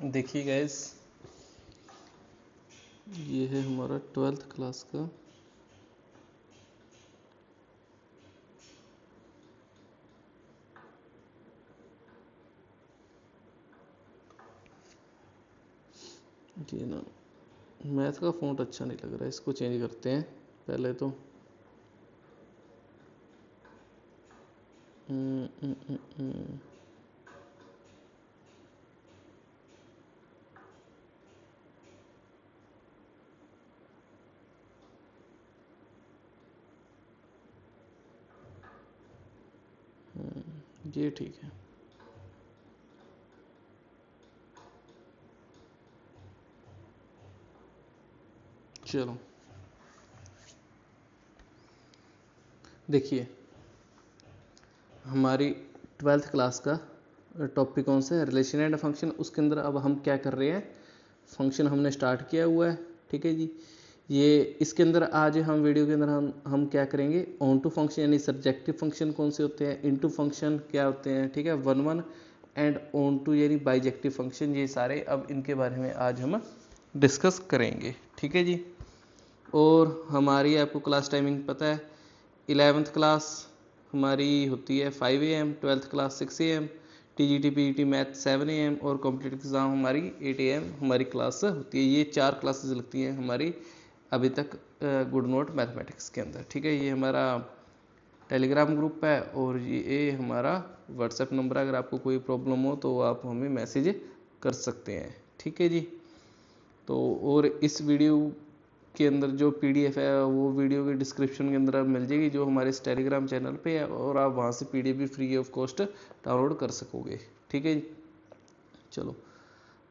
देखिए गाइस, ये है हमारा 12th क्लास का जी ना। मैथ का फ़ॉन्ट अच्छा नहीं लग रहा है, इसको चेंज करते हैं पहले तो। ये ठीक है। चलो देखिए, हमारी 12th क्लास का टॉपिक कौन सा है? Relation and function. उसके अंदर अब हम क्या कर रहे हैं, फंक्शन हमने स्टार्ट किया हुआ है, ठीक है जी। ये इसके अंदर आज हम वीडियो के अंदर हम क्या करेंगे, ऑन टू फंक्शन यानी सब्जेक्टिव फंक्शन कौन से होते हैं, इनटू फंक्शन क्या होते हैं, ठीक है, one one and onto यानी बाइजेक्टिव फंक्शन, ये सारे अब इनके बारे में आज हम डिस्कस करेंगे, ठीक है जी। और हमारी आपको क्लास टाइमिंग पता है, 11th क्लास हमारी होती है 5 AM, 12th class 6 AM, TGT PGT math 7 AM और कॉम्पिटिटिव एग्ज़ाम हमारी 8 AM हमारी क्लास होती है। ये 4 क्लासेस लगती हैं हमारी अभी तक गुड नोट मैथमेटिक्स के अंदर, ठीक है। ये हमारा टेलीग्राम ग्रुप है और ये हमारा व्हाट्सएप नंबर है। अगर आपको कोई प्रॉब्लम हो तो आप हमें मैसेज कर सकते हैं, ठीक है जी। तो और इस वीडियो के अंदर जो PDF है वो वीडियो के डिस्क्रिप्शन के अंदर मिल जाएगी, जो हमारे इस टेलीग्राम चैनल पे है, और आप वहाँ से PDF भी फ्री ऑफ कॉस्ट डाउनलोड कर सकोगे, ठीक है जी। चलो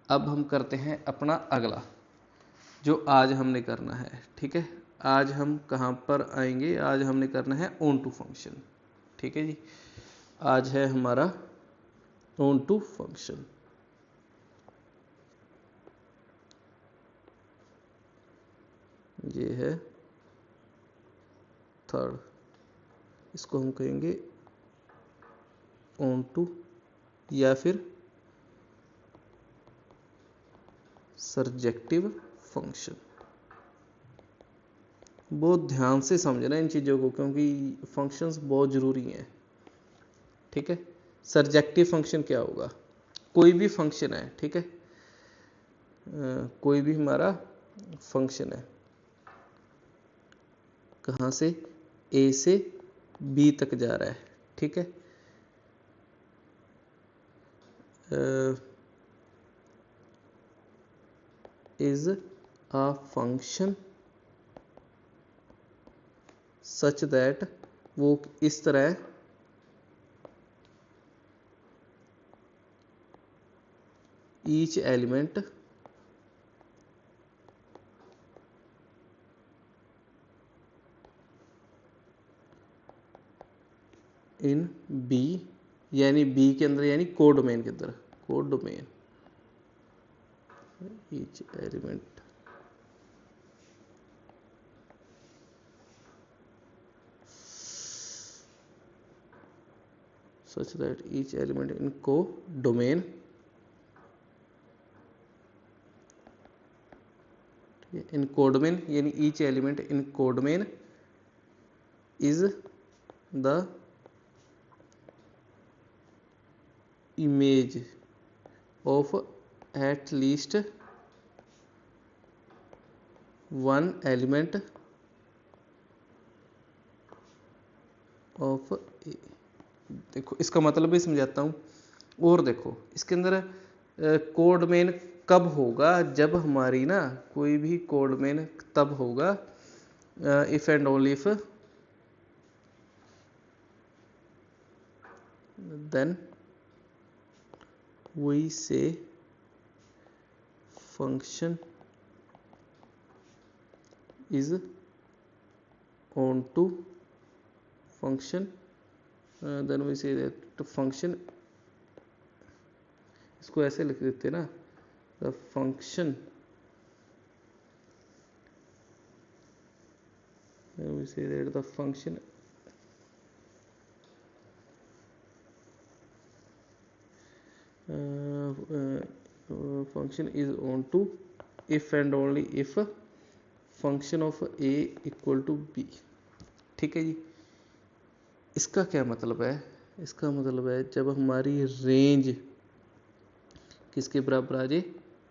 अब हम करते हैं अपना अगला जो आज हमने करना है, ठीक है। आज हम कहाँ पर आएंगे, आज हमने करना है ऑन टू फंक्शन, ठीक है जी। आज है हमारा ऑन टू फंक्शन। ये है थर्ड, इसको हम कहेंगे ऑन टू या फिर सर्जेक्टिव फंक्शन। बहुत ध्यान से समझना इन चीज़ों को, क्योंकि फंक्शंस बहुत ज़रूरी हैं, ठीक है। सर्जेक्टिव फंक्शन क्या होगा, कोई भी फंक्शन है, ठीक है, कोई भी हमारा फंक्शन है, कहाँ से, ए से बी तक जा रहा है, ठीक है। Is a function such that, वो इस तरह ईच एलिमेंट इन बी, यानी बी के अंदर यानी कोडोमेन के अंदर, codomain each element such that each element in codomain in codomain यानी each element in codomain is the image of at least one element of A। देखो इसका मतलब भी समझाता हूँ। और देखो इसके अंदर कोडमेन कब होगा, जब हमारी ना कोई भी कोडमेन तब होगा if and only if then we say function is onto function, then we say that the function, इसको ऐसे लिख देते हैं ना, the function, then we say that the function function is onto if and only if function of a equal to b. ठीक है जी, इसका क्या मतलब है? इसका मतलब है जब हमारी रेंज किसके बराबर आ जाए?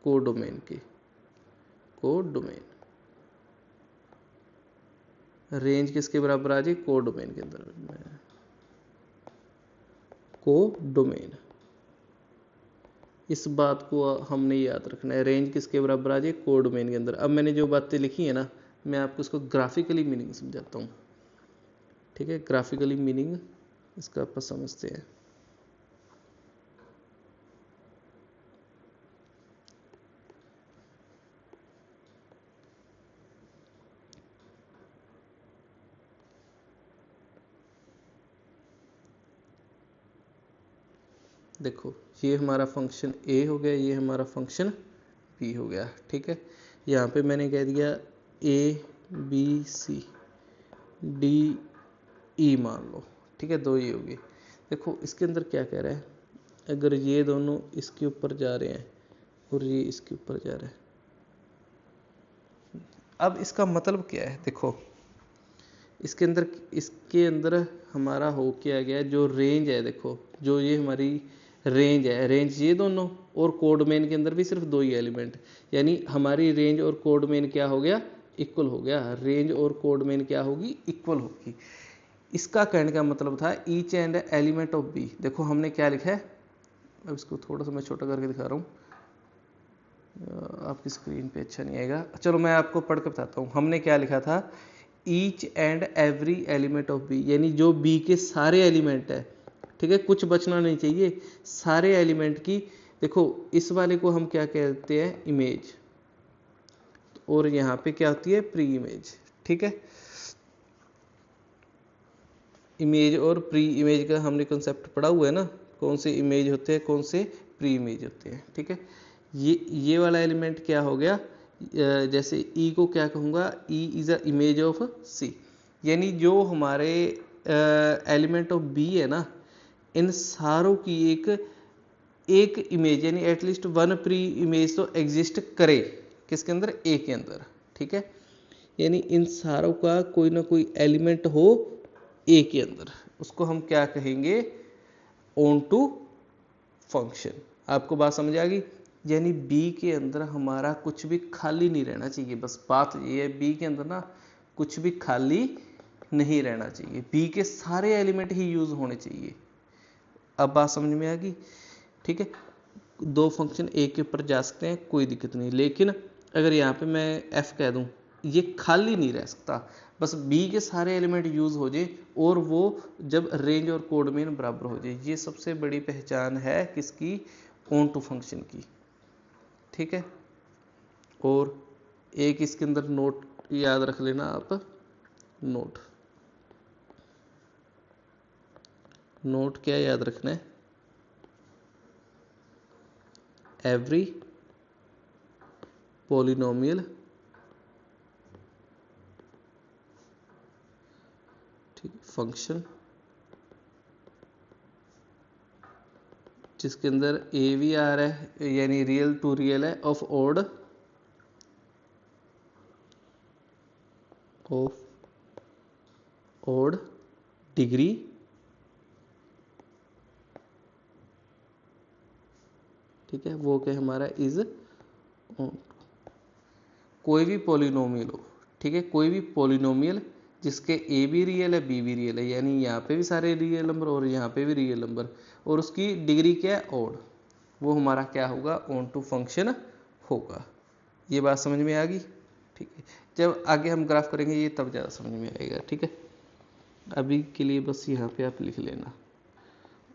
कोडोमेन के। कोडोमेन रेंज किसके बराबर आ जाए? कोडोमेन के अंदर। कोडोमेन, इस बात को हमने याद रखना है। रेंज किसके बराबर आ जाए? कोडोमेन के अंदर। अब मैंने जो बातें लिखी है ना, मैं आपको इसको ग्राफिकली मीनिंग समझाता हूँ। ठीक है, ग्राफिकली मीनिंग इसका आप समझते हैं। देखो, ये हमारा फंक्शन ए हो गया, ये हमारा फंक्शन बी हो गया। ठीक है, यहाँ पे मैंने कह दिया A B C D E मान लो। ठीक है, दो ये हो गए। देखो इसके अंदर क्या कह रहा है, अगर ये दोनों इसके ऊपर जा रहे हैं और ये इसके ऊपर जा रहा है, अब इसका मतलब क्या है? देखो इसके अंदर हमारा हो क्या गया, जो रेंज है, देखो जो ये हमारी रेंज है, रेंज ये दोनों, और कोडमेन के अंदर भी सिर्फ दो ही एलिमेंट, यानी हमारी रेंज और कोडमेन क्या हो गया? इक्वल हो गया। रेंज और कोडमेन क्या होगी? इक्वल होगी। इसका कहने का मतलब था each and element of B. देखो हमने क्या लिखा है, अब इसको थोड़ा सा मैं छोटा करके दिखा रहा हूँ, आपकी स्क्रीन पे अच्छा नहीं आएगा। चलो मैं आपको पढ़ के बताता हूँ। हमने क्या लिखा था? Each and every element of B, यानी जो बी के सारे एलिमेंट है। ठीक है, कुछ बचना नहीं चाहिए, सारे एलिमेंट की। देखो इस वाले को हम क्या कहते हैं? इमेज, और यहाँ पे क्या होती है? Pre image. ठीक है, इमेज और प्री इमेज का हमने कंसेप्ट पढ़ा हुआ है ना, कौन से इमेज होते हैं, कौन से प्री इमेज होते हैं। ठीक है, ये वाला एलिमेंट क्या हो गया? जैसे ई को क्या कहूँगा? E is a image of C, यानी जो हमारे एलिमेंट ऑफ बी है ना, इन सारों की एक इमेज, यानी एटलीस्ट वन प्री इमेज तो एग्जिस्ट करे, किसके अंदर? ए के अंदर। ठीक है, यानी इन सारों का कोई ना कोई एलिमेंट हो ए के अंदर, उसको हम क्या कहेंगे? Onto function. आपको बात समझ आ गई? यानी बी के अंदर हमारा कुछ भी खाली नहीं रहना चाहिए। बस बात ये है, बी के अंदर ना कुछ भी खाली नहीं रहना चाहिए, बी के सारे एलिमेंट ही यूज होने चाहिए। अब बात समझ में आ गई? ठीक है, दो फंक्शन ए के ऊपर जा सकते हैं, कोई दिक्कत नहीं, लेकिन अगर यहाँ पे मैं एफ कह दूँ, ये खाली नहीं रह सकता, बस बी के सारे एलिमेंट यूज हो जाए, और वो जब रेंज और कोडमेन बराबर हो जाए। ये सबसे बड़ी पहचान है किसकी? ऑन टू फंक्शन की। ठीक है, और एक इसके अंदर नोट याद रख लेना आप, नोट क्या याद रखना है? एवरी पॉलिनोमियल, ठीक, फंक्शन जिसके अंदर ए भी आ रहा है, यानी रियल टू रियल है, ऑफ ओड डिग्री, ठीक है, वो क्या हमारा इज ऑन। कोई भी पॉलिनोमियल हो, ठीक है, कोई भी पॉलिनोमियल जिसके ए भी रियल है, बी भी रियल है, यानी यहाँ पे भी सारे रियल नंबर और यहाँ पे भी रियल नंबर, और उसकी डिग्री क्या है? ऑड, वो हमारा क्या होगा? ऑन टू फंक्शन होगा। ये बात समझ में आ गई? ठीक है, जब आगे हम ग्राफ करेंगे ये तब ज़्यादा समझ में आएगा। ठीक है, अभी के लिए बस यहाँ पे आप लिख लेना।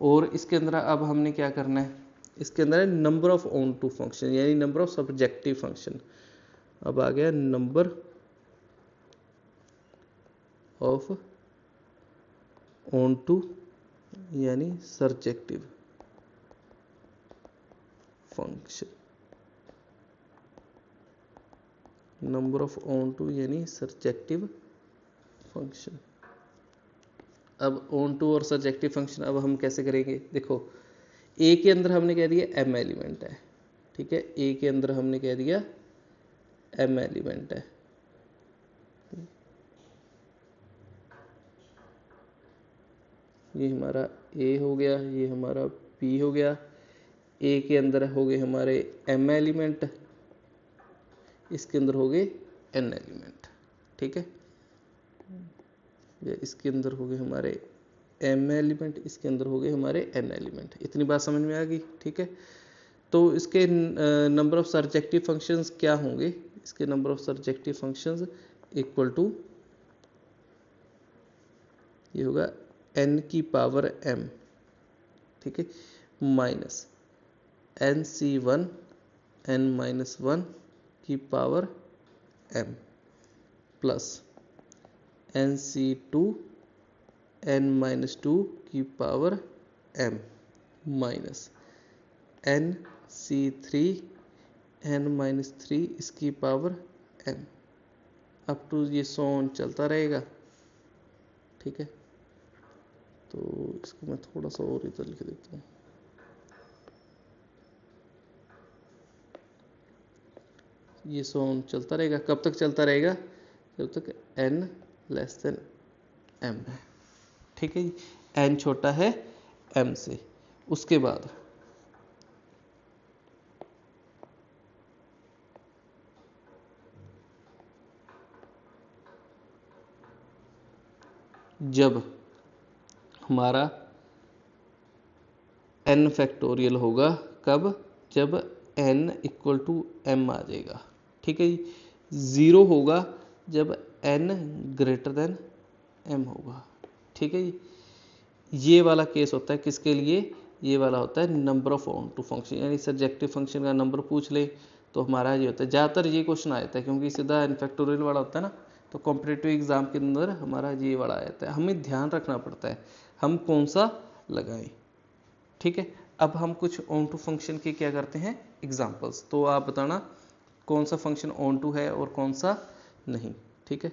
और इसके अंदर अब हमने क्या करना है? इसके अंदर है number of onto function, यानी नंबर ऑफ सब्जेक्टिव फंक्शन। अब आ गया नंबर ऑफ ऑन टू यानी surjective function, number of onto यानी सर्जेक्टिव फंक्शन। अब ऑन टू और सर्जेक्टिव फंक्शन अब हम कैसे करेंगे? देखो ए के अंदर हमने कह दिया एम एलिमेंट है, ठीक है। ए के अंदर हमने कह दिया m एलिमेंट है, ये हमारा ए हो गया, ये हमारा बी हो गया। ए के अंदर हो गए हमारे m एलिमेंट, इसके अंदर हो गए n एलिमेंट, ठीक है। ये इसके अंदर हो गए हमारे m एलिमेंट, इसके अंदर हो गए हमारे n एलिमेंट। इतनी बात समझ में आ गई, ठीक है। तो इसके नंबर ऑफ सर्जेक्टिव फंक्शंस क्या होंगे, इसके number of surjective functions equal to, ये होगा n की पावर m, ठीक है, माइनस nc1 n-1 की power m plus nc2 n-2 की power m minus nc3 n-3 इसकी पावर m, अप टू ये सोन चलता रहेगा, ठीक है। तो इसको मैं थोड़ा सा और इधर लिख देता हूँ, ये सोन चलता रहेगा। कब तक चलता रहेगा, जब तक n लेस देन m है, ठीक है जी। n छोटा है m से। उसके बाद जब हमारा n फैक्टोरियल होगा, कब, जब n इक्वल टू m आ जाएगा, ठीक है जी। 0 होगा जब n ग्रेटर देन m होगा, ठीक है जी। ये वाला केस होता है किसके लिए, ये वाला होता है number of onto function, यानी सर्जेक्टिव फंक्शन का नंबर पूछ ले तो हमारा ये होता है। ज़्यादातर ये क्वेश्चन आ जाता है क्योंकि सीधा n फैक्टोरियल वाला होता है ना, तो कॉम्पिटिटिव एग्जाम के अंदर हमारा ये वाला आ जाता है। हमें ध्यान रखना पड़ता है हम कौन सा लगाएं, ठीक है। अब हम कुछ ऑन टू फंक्शन के क्या करते हैं एग्जाम्पल्स, तो आप बताना कौन सा फंक्शन ऑन टू है और कौन सा नहीं, ठीक है।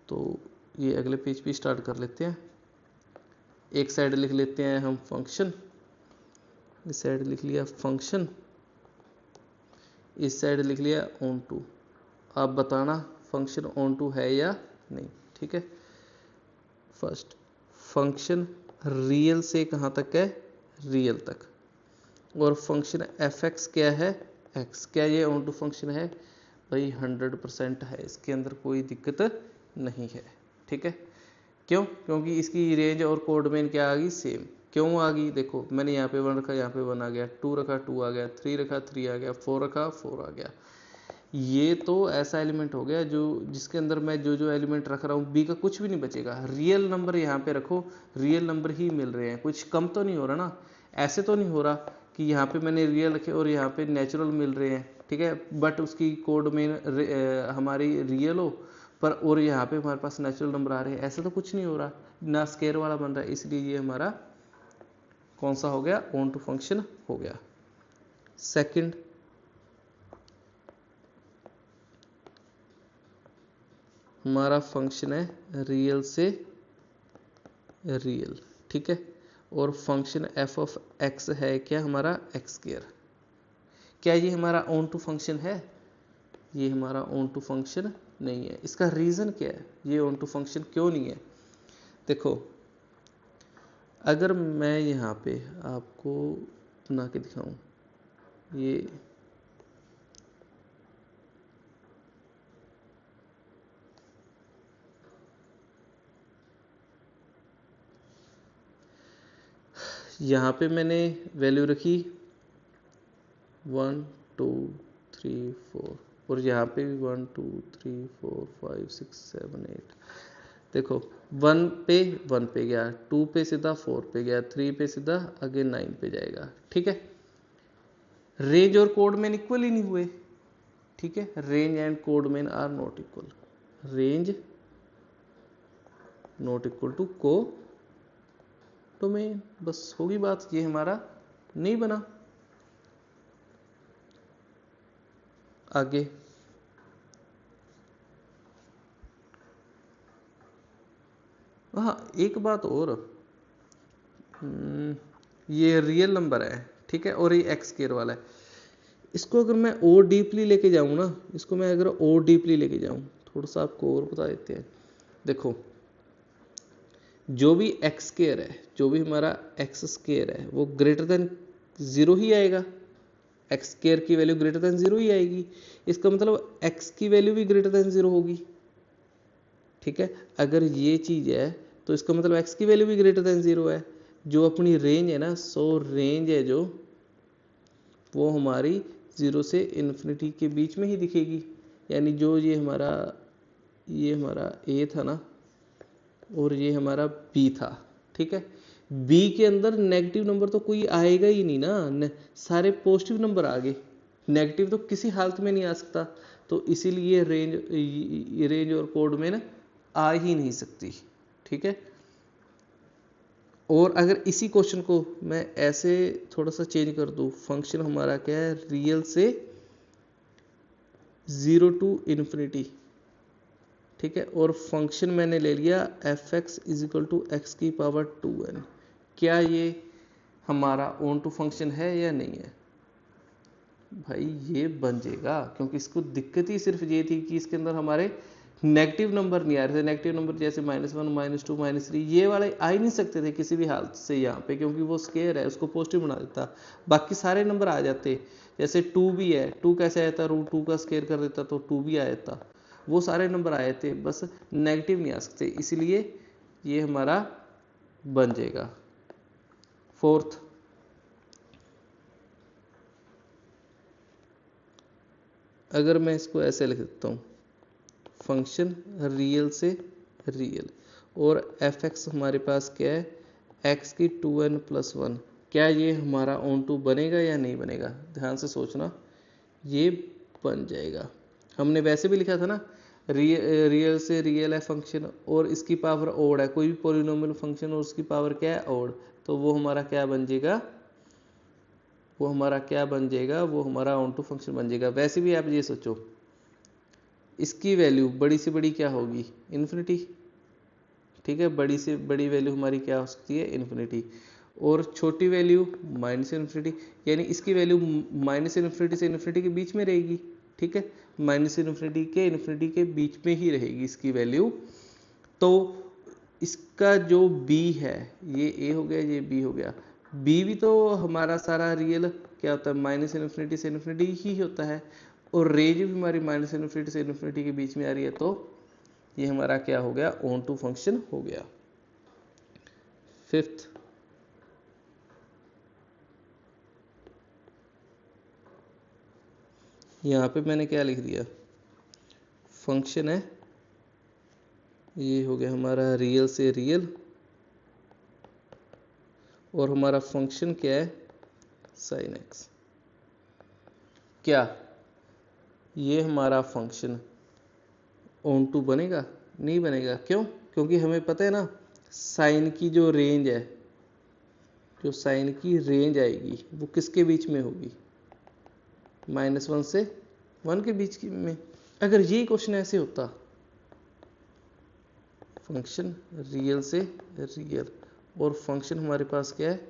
तो ये अगले पेज पे स्टार्ट कर लेते हैं। एक साइड लिख लेते हैं हम फंक्शन, इस साइड लिख लिया फंक्शन, इस साइड लिख लिया ऑन टू। आप बताना फंक्शन ऑन टू है या नहीं, ठीक है। फर्स्ट फंक्शन रियल से कहाँ तक है, रियल तक, और फंक्शन एफ एक्स क्या है, एक्स, क्या ये ऑन टू फंक्शन है, भाई 100% है, इसके अंदर कोई दिक्कत नहीं है, ठीक है। क्यों, क्योंकि इसकी रेंज और कोड मेन क्या आ गई, सेम। क्यों आ गई, देखो मैंने यहाँ पे 1 रखा, यहाँ पे 1 आ गया, 2 रखा 2 आ गया, 3 रखा 3 आ गया, 4 रखा 4 आ गया। ये तो ऐसा एलिमेंट हो गया जो जिसके अंदर मैं जो जो एलिमेंट रख रहा हूँ बी का कुछ भी नहीं बचेगा। रियल नंबर यहाँ पे रखो, रियल नंबर ही मिल रहे हैं, कुछ कम तो नहीं हो रहा ना। ऐसे तो नहीं हो रहा कि यहाँ पे मैंने रियल रखे और यहाँ पे नेचुरल मिल रहे हैं, ठीक है, बट उसकी कोड में हमारी रियल हो पर और यहाँ पे हमारे पास नेचुरल नंबर आ रहे हैं, ऐसा तो कुछ नहीं हो रहा ना, स्केयर वाला बन रहा है। इसलिए ये हमारा कौन सा हो गया, ऑन टू फंक्शन हो गया। सेकंड हमारा फंक्शन है रियल से रियल, ठीक है, और फंक्शन एफ ऑफ एक्स है क्या, हमारा एक्स स्क्वायर। क्या ये हमारा ऑन टू फंक्शन है, ये हमारा ऑन टू फंक्शन नहीं है। इसका रीज़न क्या है, ये ऑन टू फंक्शन क्यों नहीं है। देखो अगर मैं यहाँ पे आपको बना के दिखाऊं, ये यहाँ पे मैंने वैल्यू रखी 1 2 3 4 और यहाँ पे भी 1 2 3 4 5 6 7 8। देखो 1 पे गया, 2 पे सीधा 4 पे गया, 3 पे सीधा आगे 9 पे जाएगा, ठीक है। रेंज और कोड मेन इक्वल ही नहीं हुए, ठीक है। Range and codomain are not equal, range not equal to codomain, बस होगी बात, ये हमारा नहीं बना। आगे हाँ एक बात और, ये रियल नंबर है, ठीक है, और ये एक्स स्क्वायर वाला है, इसको अगर मैं और डीपली लेके जाऊँ ना, इसको मैं अगर और डीपली लेके जाऊँ, थोड़ा सा आपको और बता देते हैं। देखो जो भी एक्स स्क्वायर है, जो भी हमारा एक्स स्क्वायर है वो ग्रेटर देन 0 ही आएगा, एक्स स्क्वायर की वैल्यू ग्रेटर देन 0 ही आएगी। इसका मतलब एक्स की वैल्यू भी ग्रेटर देन 0 होगी। ठीक है, अगर ये चीज़ है तो इसका मतलब एक्स की वैल्यू भी ग्रेटर देन 0 है। जो अपनी रेंज है ना, सो रेंज है जो वो हमारी 0 से इन्फिनिटी के बीच में ही दिखेगी। यानी जो ये हमारा ए था ना और ये हमारा बी था, ठीक है, बी के अंदर नेगेटिव नंबर तो कोई आएगा ही नहीं ना, सारे पॉजिटिव नंबर आ गए, नेगेटिव तो किसी हालत में नहीं आ सकता। तो इसीलिए रेंज और कोड में ना आ ही नहीं सकती। ठीक है, और अगर इसी क्वेश्चन को मैं ऐसे थोड़ा सा चेंज कर दूं, फंक्शन हमारा क्या है, रियल से 0 टू इन्फिनिटी। ठीक है, और फंक्शन मैंने ले लिया f x is equal to x की पावर 2n। क्या ये हमारा ऑन टू फंक्शन है या नहीं है? भाई ये बन जाएगा, क्योंकि इसको दिक्कत ही सिर्फ ये थी कि इसके अंदर हमारे नेगेटिव नंबर नहीं आ रहे थे। नेगेटिव नंबर जैसे -1 -2 -3 ये वाले आ ही नहीं सकते थे किसी भी हालत से यहाँ पे, क्योंकि वो स्केयर है, उसको पॉजिटिव बना देता। बाकी सारे नंबर आ जाते, जैसे 2 भी है, 2 कैसे आया था, √2 का स्केयर कर देता तो 2 भी आया था। वो सारे नंबर आए थे, बस नेगेटिव नहीं आ सकते, इसलिए ये हमारा बन जाएगा। फोर्थ, अगर मैं इसको ऐसे लिख देता हूँ, फंक्शन रियल से रियल और एफ एक्स हमारे पास क्या है, एक्स की 2n+1, क्या ये हमारा ऑन टू बनेगा या नहीं बनेगा? ध्यान से सोचना, ये बन जाएगा। हमने वैसे भी लिखा था ना, रियल से रियल है फंक्शन और इसकी पावर ओड है, कोई भी पॉलिनोमियल फंक्शन और उसकी पावर क्या है, ओड, तो वो हमारा क्या बन जाएगा, वो हमारा ऑन टू फंक्शन बन जाएगा। वैसे भी आप ये सोचो, इसकी वैल्यू बड़ी से बड़ी क्या होगी, इन्फिनिटी। ठीक है, बड़ी से बड़ी वैल्यू हमारी क्या हो सकती है, इन्फिनिटी, और छोटी वैल्यू -इन्फिनिटी, यानी इसकी वैल्यू -इन्फिनिटी से इन्फिनिटी के बीच में रहेगी। ठीक है, -इन्फिनिटी के बीच में ही रहेगी इसकी वैल्यू। तो इसका जो b है, ये a हो गया, ये b हो गया, b भी तो हमारा सारा रियल क्या होता है, -इन्फिनिटी से इन्फिनिटी ही होता है, और रेंज भी हमारी -इन्फिनिटी से इन्फिनिटी के बीच में आ रही है, तो ये हमारा क्या हो गया, ऑन टू फंक्शन हो गया। फिफ्थ, यहाँ पे मैंने क्या लिख दिया, फंक्शन है, ये हो गया हमारा रियल से रियल, और हमारा फंक्शन क्या है, sin x। क्या ये हमारा फंक्शन ऑन टू बनेगा? नहीं बनेगा। क्यों? क्योंकि हमें पता है ना, साइन की जो रेंज है, जो साइन की रेंज आएगी वो किसके बीच में होगी, -1 से 1 के बीच में। अगर ये क्वेश्चन ऐसे होता, फंक्शन रियल से रियल और फंक्शन हमारे पास क्या है,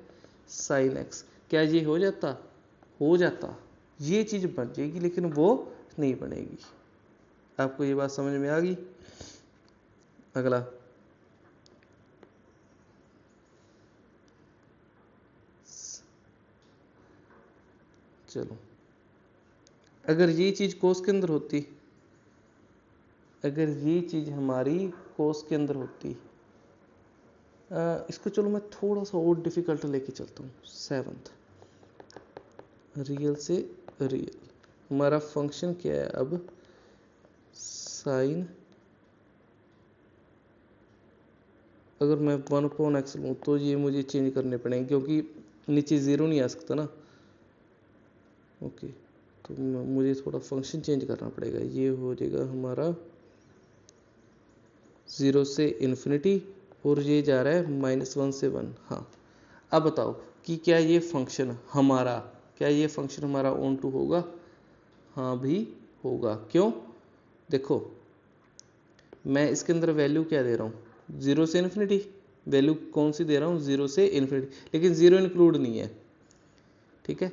sin x, क्या ये हो जाता? हो जाता, ये चीज़ बन जाएगी, लेकिन वो नहीं बनेगी। आपको ये बात समझ में आ गई? अगला, चलो, अगर ये चीज़ कोस के अंदर होती, अगर ये चीज़ हमारी कोस के अंदर होती, इसको चलो मैं थोड़ा सा और डिफिकल्ट लेके चलता हूँ। सेवंथ, रियल से रियल, हमारा फंक्शन क्या है अब, साइन, अगर मैं 1/x लूँ तो ये मुझे चेंज करने पड़ेंगे, क्योंकि नीचे 0 नहीं आ सकता ना। ओके, तो मुझे थोड़ा फंक्शन चेंज करना पड़ेगा। ये हो जाएगा हमारा 0 से इन्फिनिटी और ये जा रहा है -1 से 1। हाँ, अब बताओ कि क्या ये फंक्शन हमारा ऑन टू होगा? हाँ भी होगा। क्यों? देखो, मैं इसके अंदर वैल्यू क्या दे रहा हूँ, 0 से इन्फिनिटी, वैल्यू कौन सी दे रहा हूँ, 0 से इन्फिनिटी, लेकिन 0 इंक्लूड नहीं है। ठीक है,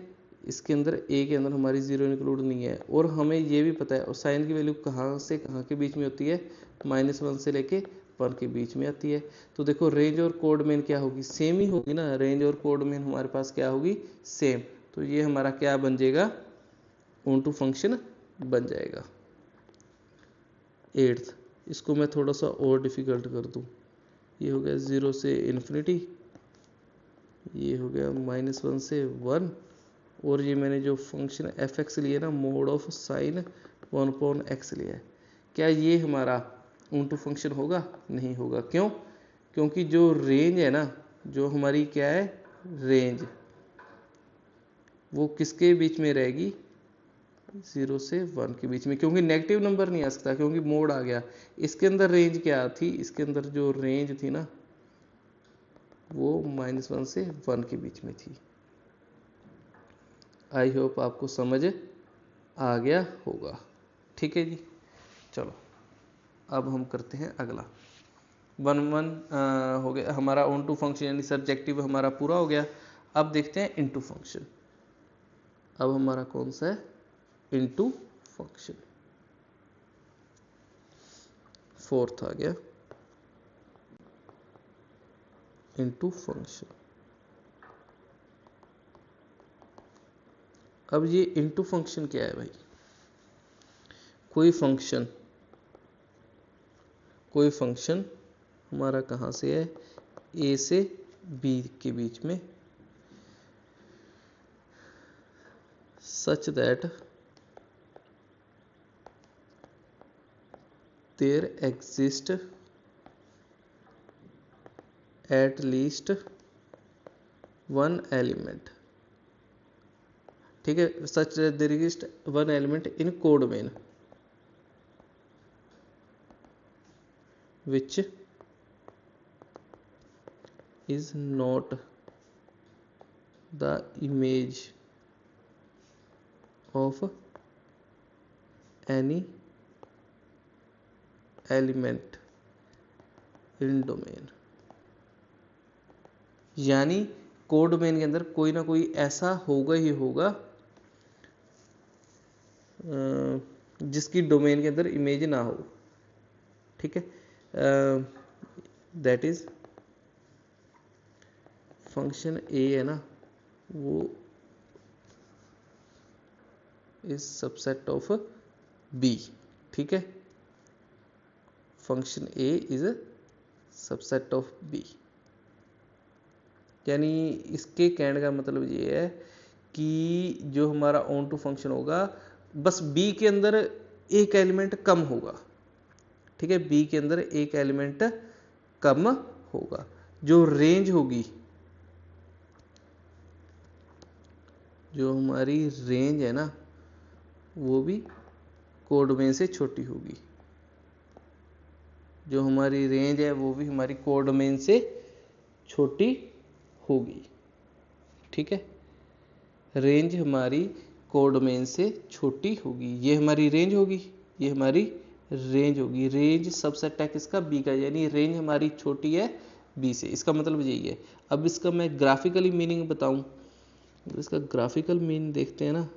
इसके अंदर ए के अंदर हमारी 0 इंक्लूड नहीं है, और हमें ये भी पता है, और साइन की वैल्यू कहाँ से कहाँ के बीच में होती है, -1 से लेके 1 के बीच में आती है। तो देखो रेंज और कोड मेन क्या होगी, सेम ही होगी ना, रेंज और कोड मेन हमारे पास क्या होगी, सेम। तो ये हमारा क्या बन जाएगा, ऑन टू फंक्शन बन जाएगा। 8th, इसको मैं थोड़ा सा और डिफिकल्ट कर दूँ, ये हो गया 0 से इन्फिनिटी, ये हो गया -1 से 1, और ये मैंने जो फंक्शन f(x) लिया ना, मोड ऑफ साइन 1/x लिया है, क्या ये हमारा ऑन टू फंक्शन होगा, नहीं होगा। क्यों, क्योंकि जो रेंज है ना, जो हमारी क्या है रेंज, वो किसके बीच में रहेगी, 0 से 1 के बीच में, क्योंकि नेगेटिव नंबर नहीं आ सकता, क्योंकि मोड आ गया। इसके अंदर रेंज क्या थी, इसके अंदर जो रेंज थी ना, वो -1 से 1 के बीच में थी। आई होप आपको समझ आ गया होगा, ठीक है जी। चलो अब हम करते हैं अगला। 1 हो गया हमारा ऑन टू फंक्शन, यानी सब्जेक्टिव हमारा पूरा हो गया। अब देखते हैं इनटू फंक्शन। अब हमारा कौन सा है, इनटू फंक्शन। 4th आ गया, इनटू फंक्शन। अब ये इनटू फंक्शन क्या है भाई, कोई फंक्शन हमारा कहाँ से है, ए से बी के बीच में, such that there exist at least one element, ठीक है, such that there exist one element in codomain which is not the image of any element in domain। यानी कोड डोमेन के अंदर कोई ना कोई ऐसा होगा ही होगा जिसकी डोमेन के अंदर इमेज ना हो, ठीक है। दैट इज फंक्शन ए है ना, वो इज सबसेट ऑफ बी, ठीक है। Function A is subset of B, यानी इसके कहने का मतलब ये है कि जो हमारा ऑन टू फंक्शन होगा, बस बी के अंदर एक एलिमेंट कम होगा, ठीक है, बी के अंदर एक एलिमेंट कम होगा। जो रेंज होगी, जो हमारी रेंज है ना, वो भी कोड डोमेन से छोटी होगी। जो हमारी रेंज है वो भी हमारी कोड डोमेन से छोटी होगी, ठीक है। रेंज हमारी कोड डोमेन से छोटी होगी, ये हमारी रेंज होगी, ये हमारी रेंज होगी। रेंज सबसेट है किसका, बी का, यानी रेंज हमारी छोटी है बी से, इसका मतलब यही है। अब इसका मैं ग्राफिकली मीनिंग बताऊं, इसका ग्राफिकल मीनिंग देखते हैं ना,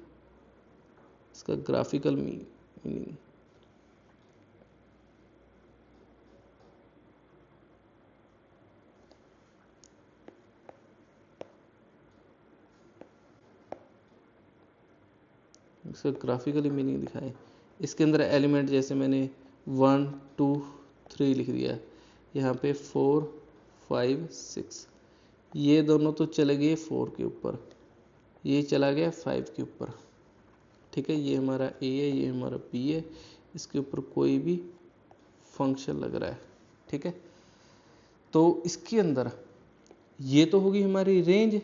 इसका ग्राफिकल मीनिंग इसका ग्राफिकली मीनिंग दिखाएं। इसके अंदर एलिमेंट जैसे मैंने 1 2 3 लिख दिया, यहाँ पे 4 5 6, ये दोनों तो चले गए 4 के ऊपर, ये चला गया 5 के ऊपर, ठीक है। ये हमारा ए है, ये हमारा बी है, इसके ऊपर कोई भी फंक्शन लग रहा है, ठीक है। तो इसके अंदर ये तो होगी हमारी रेंज,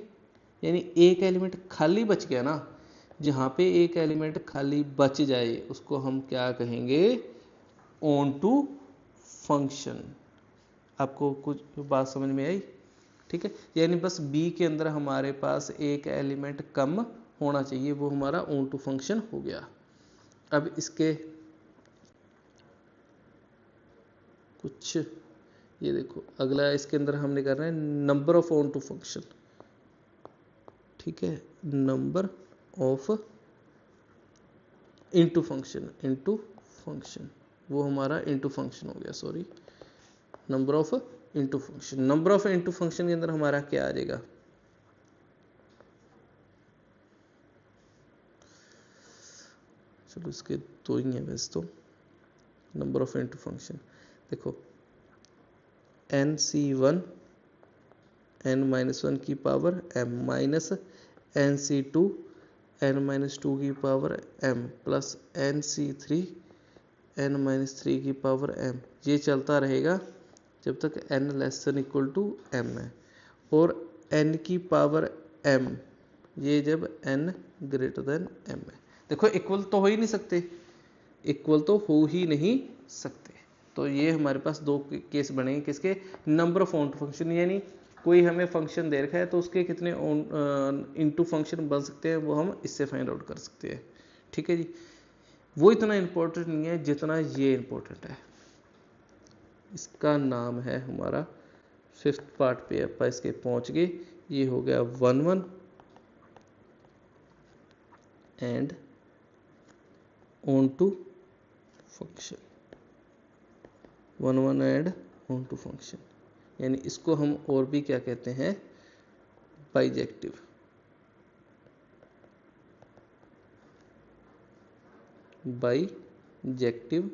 यानी एक एलिमेंट खाली बच गया ना, जहाँ पे एक एलिमेंट खाली बच जाए उसको हम क्या कहेंगे, ऑन टू फंक्शन। आपको कुछ बात समझ में आई, ठीक है। यानी बस बी के अंदर हमारे पास एक एलिमेंट कम होना चाहिए, वो हमारा ऑन टू फंक्शन हो गया। अब इसके कुछ ये देखो, अगला इसके अंदर हमने करना है number of onto function, ठीक है, नंबर ऑफ इनटू फंक्शन, वो हमारा इनटू फंक्शन हो गया, sorry, number of into function. Number of into function के अंदर हमारा क्या आ जाएगा, चलो इसके दो ही है वैसे तो। नंबर ऑफ इनटू फंक्शन देखो, NC1 n-1 की power m minus NC2 n-2 की power m plus NC3 n-3 की पावर m, ये चलता रहेगा जब तक n less than equal to m है। और n की पावर m, ये जब n ग्रेटर देन m है। देखो इक्वल तो हो ही नहीं सकते, इक्वल तो हो ही नहीं सकते। तो ये हमारे पास दो केस बनेंगे, किसके, number of onto function, यानी कोई हमें फंक्शन दे रखा है तो उसके कितने इनटू फंक्शन बन सकते हैं वो हम इससे फाइंड आउट कर सकते हैं। ठीक है जी, वो इतना इंपॉर्टेंट नहीं है जितना ये इंपॉर्टेंट है। इसका नाम है हमारा, फिफ्थ पार्ट पे आप इसके पहुंच गए। ये हो गया 1 and onto function, 1 and onto function, यानी इसको हम और भी क्या कहते हैं, बाइजेक्टिव। बाइजेक्टिव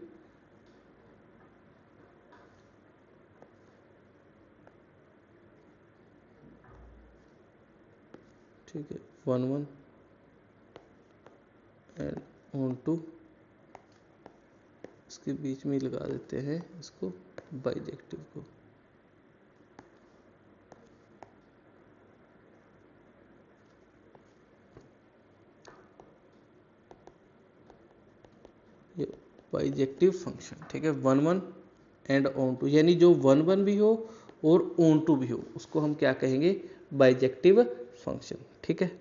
ठीक है, 1 एंड ऑन टू, इसके बीच में लगा देते हैं इसको बाइजेक्टिव को। ये बाइजेक्टिव फंक्शन, ठीक है, 1 एंड ऑन टू, यानी जो 1 भी हो और ऑन टू भी हो उसको हम क्या कहेंगे, बाइजेक्टिव फंक्शन। ठीक है,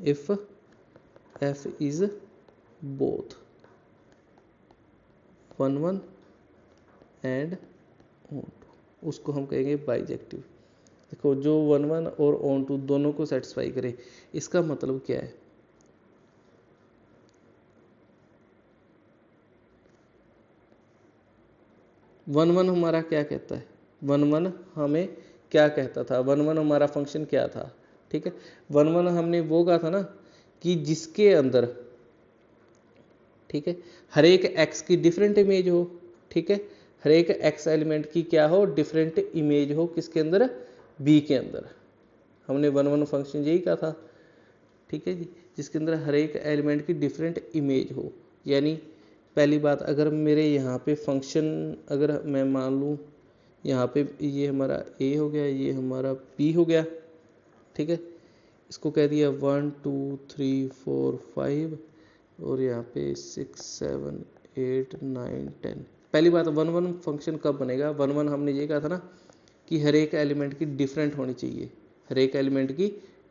if f is both 1 and onto, उसको हम कहेंगे बाइजेक्टिव। देखो जो 1 और ऑन टू दोनों को सेटिस्फाई करे, इसका मतलब क्या है, वन हमारा क्या कहता है, 1 हमें क्या कहता था, 1 हमारा फंक्शन क्या था। ठीक है, 1 हमने वो कहा था ना कि जिसके अंदर, ठीक है, हर एक x की डिफरेंट इमेज हो। ठीक है, हर एक x एलिमेंट की क्या हो, डिफरेंट इमेज हो, किसके अंदर, b के अंदर। हमने 1 फंक्शन यही कहा था। ठीक है जी, जिसके अंदर हर एक एलिमेंट की डिफरेंट इमेज हो। यानी पहली बात, अगर मेरे यहाँ पे फंक्शन, अगर मैं मान लूँ यहाँ पे ये हमारा a हो गया, ये हमारा b हो गया। ठीक है, इसको कह दिया 1 2 3 4 5 और यहाँ पे 6 7 8 9 10। पहली बात, 1 फंक्शन कब बनेगा, 1 हमने ये कहा था ना कि हर एक एलिमेंट की डिफरेंट होनी चाहिए, हर एक एलिमेंट की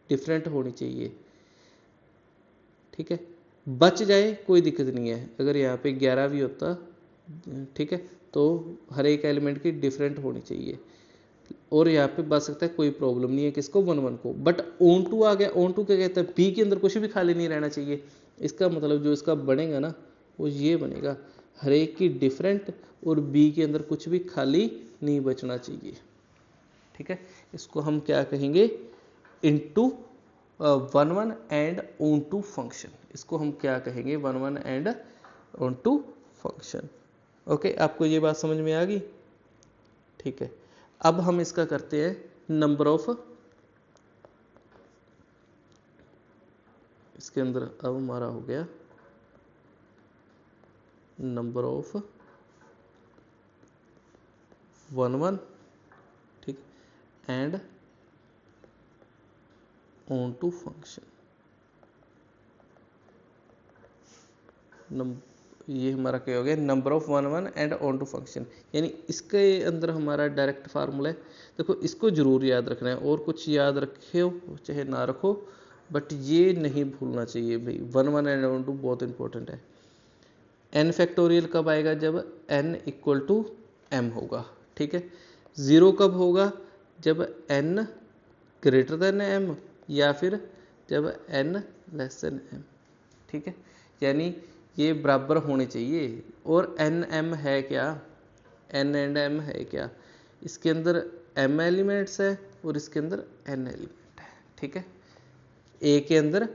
डिफरेंट होनी चाहिए। ठीक है, बच जाए कोई दिक्कत नहीं है, अगर यहाँ पे 11 भी होता, ठीक है, तो हर एक एलिमेंट की डिफरेंट होनी चाहिए और यहाँ पे बच सकता है, कोई प्रॉब्लम नहीं है किसको, 1 को। बट ऑन टू आ गया, ऑन टू क्या कहता है, बी के अंदर कुछ भी खाली नहीं रहना चाहिए। इसका मतलब जो इसका बनेगा ना वो ये बनेगा, हर एक की डिफरेंट और बी के अंदर कुछ भी खाली नहीं बचना चाहिए। ठीक है, इसको हम क्या कहेंगे, into 1 and onto function, इसको हम क्या कहेंगे, 1 and onto function. Okay, आपको ये बात समझ में आ गई। ठीक है, अब हम इसका करते हैं नंबर ऑफ, इसके अंदर अब हमारा हो गया नंबर ऑफ 1 ठीक, एंड ऑन टू फंक्शन। ये हमारा क्या हो गया, number of 1 and onto function, यानी इसके अंदर हमारा डायरेक्ट फार्मूला है। देखो इसको जरूर याद रखना है, और कुछ याद रखे हो चाहे ना रखो, बट ये नहीं भूलना चाहिए भाई, 1 एंड ऑन टू बहुत इंपॉर्टेंट है। n फैक्टोरियल कब आएगा, जब n इक्वल टू m होगा। ठीक है, 0 कब होगा, जब n ग्रेटर देन m, या फिर जब n लेस देन m, ठीक है, यानी ये बराबर होने चाहिए। और एन एम है क्या, एन एंड एम है क्या, इसके अंदर m एलिमेंट्स है और इसके अंदर n एलिमेंट है, ठीक है, ए के अंदर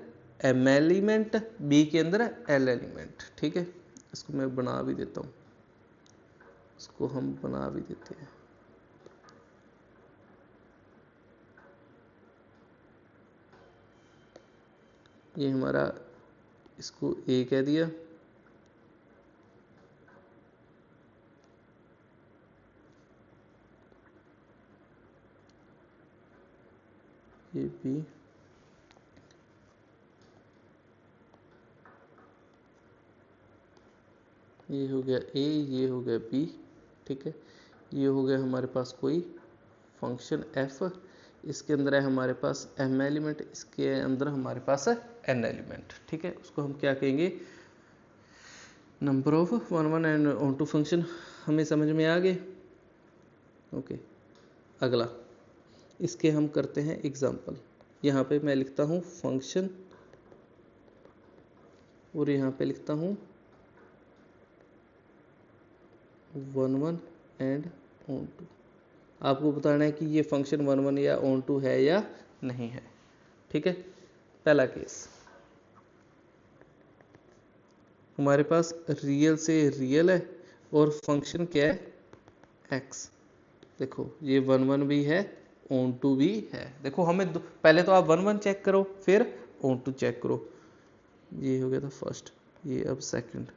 m एलिमेंट, बी के अंदर l एलिमेंट, ठीक है। इसको मैं बना भी देता हूँ, इसको हम बना भी देते हैं। ये हमारा, इसको ए कह दिया, ये बी, ये हो गया ए, ये हो गया बी, ठीक है। ये हो गया हमारे पास कोई फंक्शन एफ, इसके अंदर है हमारे पास m एलिमेंट, इसके अंदर हमारे पास है n एलिमेंट, ठीक है। उसको हम क्या कहेंगे, number of one one and onto function. हमें समझ में आ गए, ओके। अगला इसके हम करते हैं एग्जांपल। यहाँ पे मैं लिखता हूँ फंक्शन और यहाँ पे लिखता हूँ one one and onto. आपको बताना है कि ये फंक्शन वन वन या ऑन टू है या नहीं है, ठीक है। पहला केस, हमारे पास रियल से रियल है और फंक्शन क्या है, एक्स। देखो ये वन वन भी है, ऑन टू भी है। देखो हमें पहले तो आप वन वन चेक करो, फिर ऑन टू चेक करो। ये हो गया था फर्स्ट, ये अब सेकंड।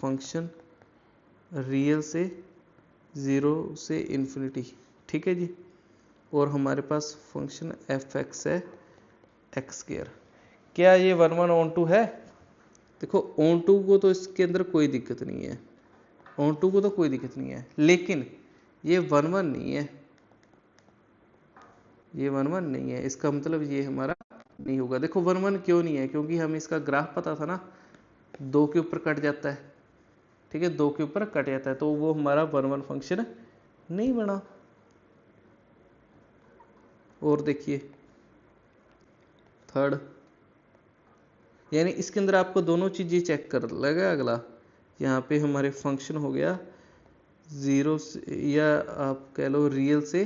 फंक्शन रियल से 0 से इन्फिनिटी, ठीक है जी। और हमारे पास फंक्शन एफ एक्स है, एक्स स्क्वायर। क्या ये वन वन ऑन टू है? देखो ऑन टू को तो इसके अंदर कोई दिक्कत नहीं है, ऑन टू को तो कोई दिक्कत नहीं है, लेकिन ये वन वन नहीं है, ये वन वन नहीं है। इसका मतलब ये हमारा नहीं होगा। देखो वन वन क्यों नहीं है, क्योंकि हमें इसका ग्राफ पता था ना, 2 के ऊपर कट जाता है, ठीक है, 2 के ऊपर कट जाता है, तो वो हमारा वन वन फंक्शन नहीं बना। और देखिए थर्ड, यानी इसके अंदर आपको दोनों चीजें चेक कर लगा। अगला यहाँ पे हमारे फंक्शन हो गया 0 से, या आप कह लो रियल से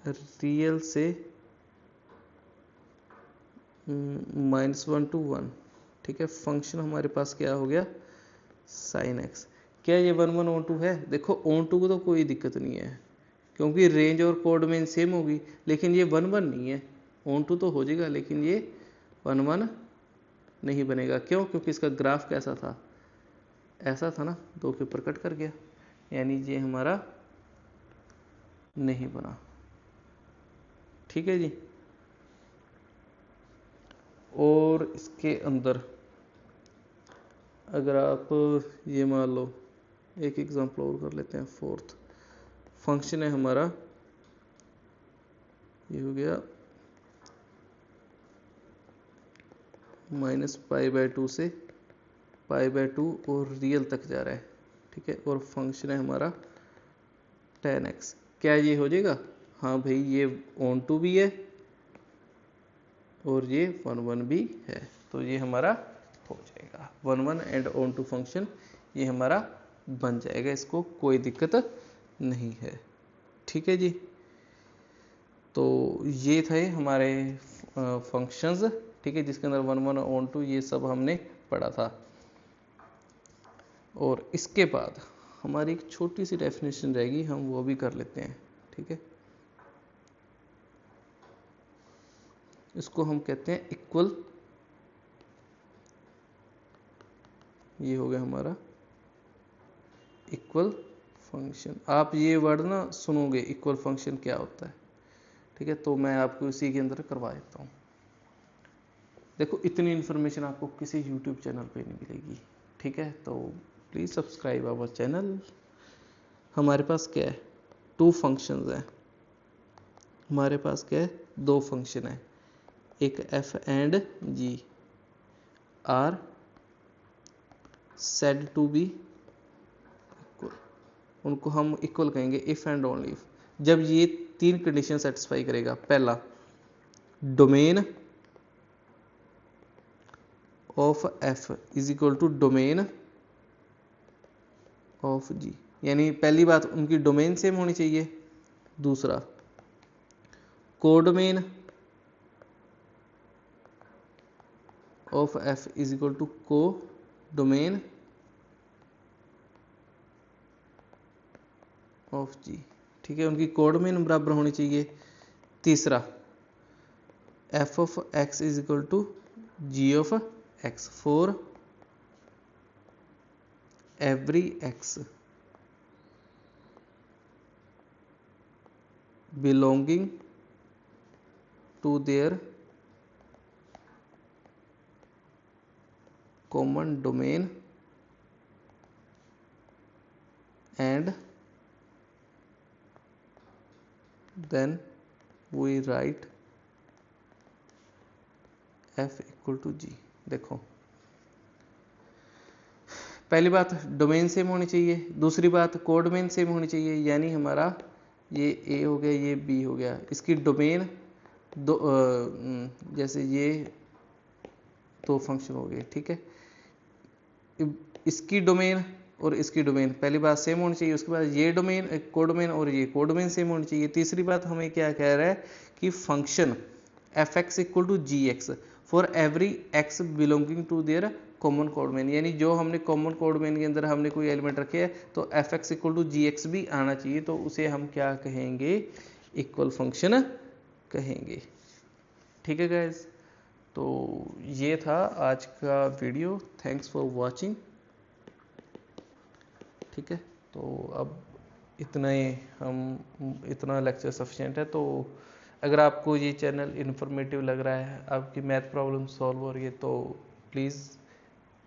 -1 to 1, ठीक है। फंक्शन हमारे पास क्या हो गया, साइन एक्स। क्या ये वन वन ऑन टू है? देखो ऑन टू को तो कोई दिक्कत नहीं है, क्योंकि रेंज और कोड में सेम होगी, लेकिन ये वन वन नहीं है। ऑन टू तो हो जाएगा, लेकिन ये वन वन नहीं बनेगा। क्यों? क्योंकि इसका ग्राफ कैसा था, ऐसा था ना, 2 के ऊपर कट कर गया, यानी ये हमारा नहीं बना, ठीक है जी। और इसके अंदर अगर आप ये मान लो, एक एग्जांपल और कर लेते हैं। फोर्थ फंक्शन है हमारा, ये हो गया -π/2 से π/2 और रियल तक जा रहा है, ठीक है। और फंक्शन है हमारा tan x। क्या ये हो जाएगा? हाँ भाई, ये ऑन टू भी है और ये वन वन भी है, तो ये हमारा हो जाएगा one one and onto function, ये हमारा बन जाएगा, इसको कोई दिक्कत नहीं है, ठीक है जी। तो ये थे हमारे फंक्शंस, ठीक है, जिसके अंदर वन वन ऑन टू ये सब हमने पढ़ा था। और इसके बाद हमारी एक छोटी सी डेफिनेशन रहेगी, हम वो भी कर लेते हैं, ठीक है। इसको हम कहते हैं इक्वल, ये हो गया हमारा इक्वल फंक्शन। आप ये वर्ड ना सुनोगे, इक्वल फंक्शन क्या होता है, ठीक है, तो मैं आपको इसी के अंदर करवा देता हूँ। देखो इतनी इन्फॉर्मेशन आपको किसी यूट्यूब चैनल पे नहीं मिलेगी, ठीक है, तो प्लीज़ सब्सक्राइब आवर चैनल। हमारे पास क्या है, 2 फंक्शंस हैं, हमारे पास क्या है, 2 फंक्शन है, एक f and g are said to be equal. उनको हम इक्वल कहेंगे इफ एंड ओनली इफ, जब ये 3 कंडीशन सेटिस्फाई करेगा। पहला, domain of F is equal to domain of G, यानी पहली बात उनकी डोमेन सेम होनी चाहिए, दूसरा codomain of F is equal to codomain of G, ठीक है, उनकी कोडोमेन बराबर होनी चाहिए। तीसरा F of x is equal to G of x for every x belonging to their common domain and then we write f equal to g। देखो पहली बात डोमेन सेम होनी चाहिए, दूसरी बात कोडोमेन सेम होनी चाहिए, यानी हमारा ये ए हो गया ये बी हो गया, इसकी डोमेन दो जैसे ये दो फंक्शन हो गए, ठीक है, इसकी डोमेन और इसकी डोमेन पहली बात सेम होनी चाहिए, उसके बाद ये डोमेन कोडोमेन और ये कोडोमेन सेम होनी चाहिए। तीसरी बात हमें क्या कह रहा है कि function f x equal to g x for every x belonging to their common codomain, यानी जो हमने कॉमन कोडोमेन के अंदर हमने कोई एलिमेंट रखे है तो f x equal to g x भी आना चाहिए, तो उसे हम क्या कहेंगे, इक्वल फंक्शन कहेंगे। ठीक है गाइज, तो ये था आज का वीडियो, थैंक्स फॉर वॉचिंग। ठीक है, तो अब इतना लेक्चर सफिशिएंट है। तो अगर आपको ये चैनल इन्फॉर्मेटिव लग रहा है, आपकी मैथ प्रॉब्लम सॉल्व हो रही है, तो प्लीज़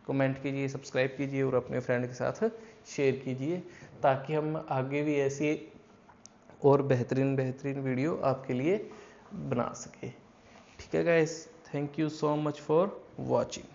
कमेंट कीजिए, सब्सक्राइब कीजिए और अपने फ्रेंड के साथ शेयर कीजिए, ताकि हम आगे भी ऐसी और बेहतरीन वीडियो आपके लिए बना सके। ठीक है guys, thank you so much for watching.